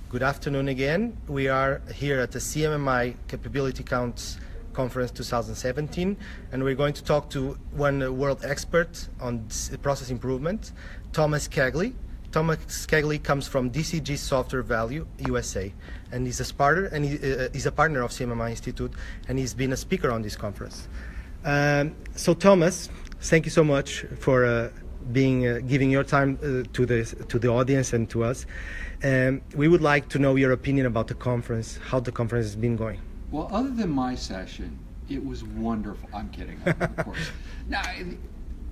Good afternoon again. We are here at the CMMI Capability Counts Conference 2017, and we're going to talk to one world expert on process improvement, Thomas Cagley. Thomas Cagley comes from DCG Software Value USA, and he's a partner of CMMI Institute, and he's been a speaker on this conference. So Thomas, thank you so much for giving your time to the audience and to us. We would like to know your opinion about the conference, how the conference has been going. Well, other than my session, it was wonderful. I'm kidding, of course. Now,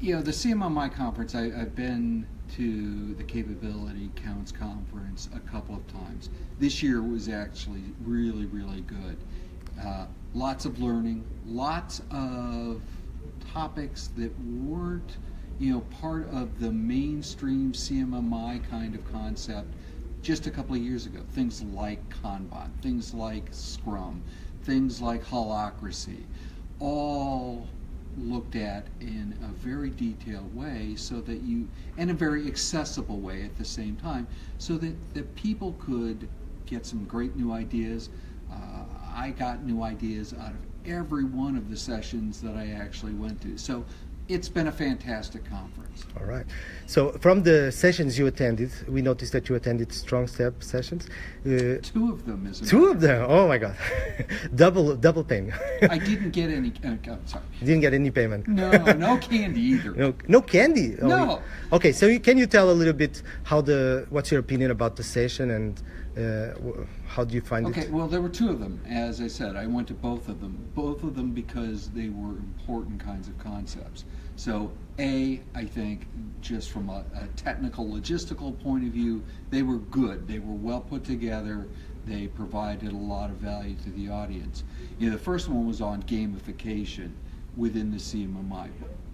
the CMMI conference, I've been to the Capability Counts conference a couple of times. This year was actually really, really good. Lots of learning, lots of topics that weren't part of the mainstream CMMI kind of concept just a couple of years ago. Things like Kanban, things like Scrum, things like holacracy, all looked at in a very detailed way, so that and a very accessible way at the same time, so that people could get some great new ideas. I got new ideas out of every one of the sessions that I actually went to. So it's been a fantastic conference. All right. So from the sessions you attended, we noticed that you attended Strongstep sessions. Two of them, isn't it? Two of them? Oh my God. double payment. I didn't get any, sorry. You didn't get any payment? No candy either. No candy? No. Oh, okay, so can you tell a little bit what's your opinion about the session, and how do you find it? Okay, well, there were two of them. As I said, I went to both of them because they were important kinds of concepts. So I think just from a technical, logistical point of view, they were good. They were well put together. They provided a lot of value to the audience. The first one was on gamification within the CMMI.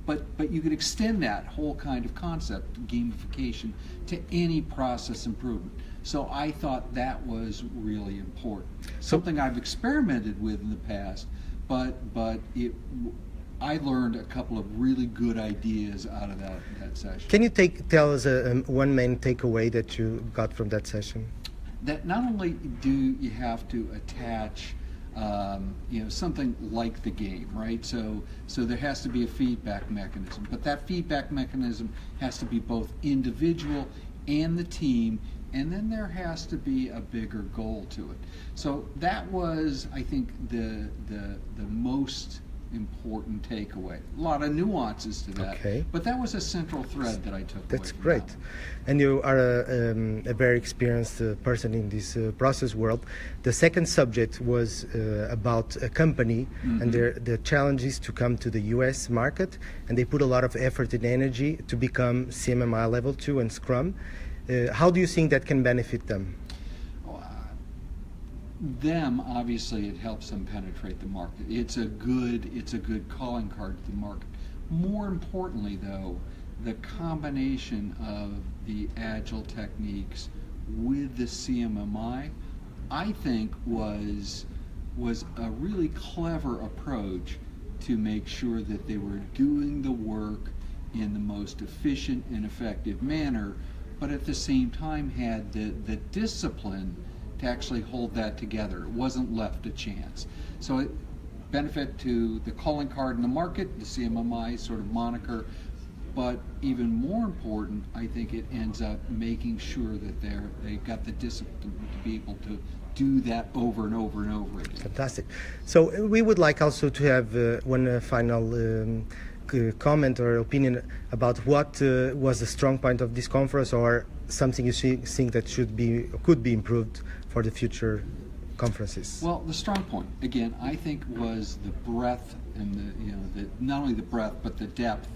But you could extend that whole kind of concept, gamification, to any process improvement. So I thought that was really important. Something I've experimented with in the past, but I learned a couple of really good ideas out of that session. Can you tell us one main takeaway that you got from that session? That not only do you have to attach something like the game, right? So there has to be a feedback mechanism, but that feedback mechanism has to be both individual and the team, and then there has to be a bigger goal to it. So that was, I think, the most important takeaway. A lot of nuances to that, okay, but that was a central thread that I took away. That's great. And you are a very experienced person in this process world. The second subject was about a company, mm-hmm, and the challenges to come to the US market, and they put a lot of effort and energy to become CMMI Level 2 and Scrum. How do you think that can benefit them? Obviously, it helps them penetrate the market. It's a good calling card to the market. More importantly, though, the combination of the agile techniques with the CMMI, I think, was a really clever approach to make sure that they were doing the work in the most efficient and effective manner, but at the same time had the discipline to actually hold that together. It wasn't left a chance. So it benefit to the calling card in the market, the CMMI sort of moniker, but even more important, I think it ends up making sure that they got the discipline to be able to do that over and over and over again. Fantastic. So we would like also to have one final comment or opinion about what was the strong point of this conference, or something you think that could be improved for the future conferences. Well, the strong point, again, I think, was the breadth and not only the breadth but the depth.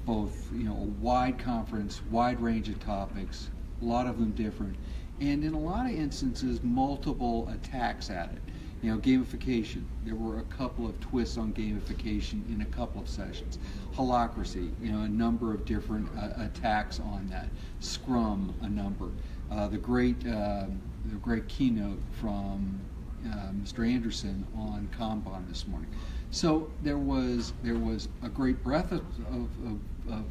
Both, a wide conference, wide range of topics, a lot of them different, and in a lot of instances, multiple attacks at it. Gamification. There were a couple of twists on gamification in a couple of sessions. Holacracy, a number of different attacks on that. Scrum, a number. The great keynote from Mr. Anderson on Kanban this morning. So there was a great breadth of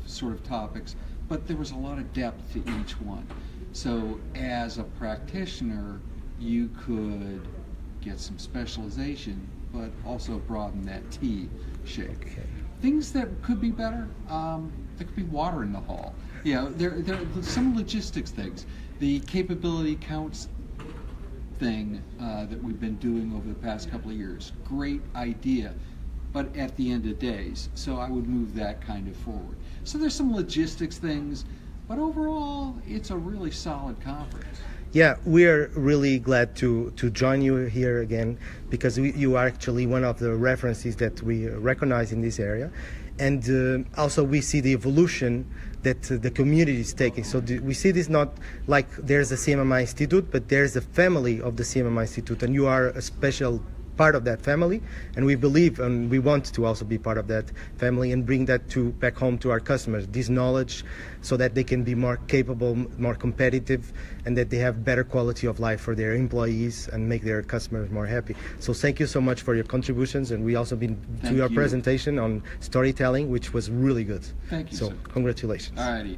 sort of topics, but there was a lot of depth to each one. So as a practitioner, you could get some specialization, but also broaden that T shape. Okay. Things that could be better, there could be water in the hall. You know, there are some logistics things. The capability counts thing that we've been doing over the past couple of years, great idea, but at the end of days, so I would move that kind of forward. So there's some logistics things, but overall, it's a really solid conference. Yeah, we're really glad to join you here again, because you are actually one of the references that we recognize in this area. And also we see the evolution that the community is taking. So we see this not like there's a CMMI Institute, but there's a family of the CMMI Institute, and you are a special part of that family, and we believe and we want to also be part of that family and bring that back home to our customers, this knowledge, so that they can be more capable, more competitive, and that they have better quality of life for their employees and make their customers more happy. So thank you so much for your contributions, and we also been to your presentation on storytelling, which was really good. Thank you, so sir. Congratulations. All righty.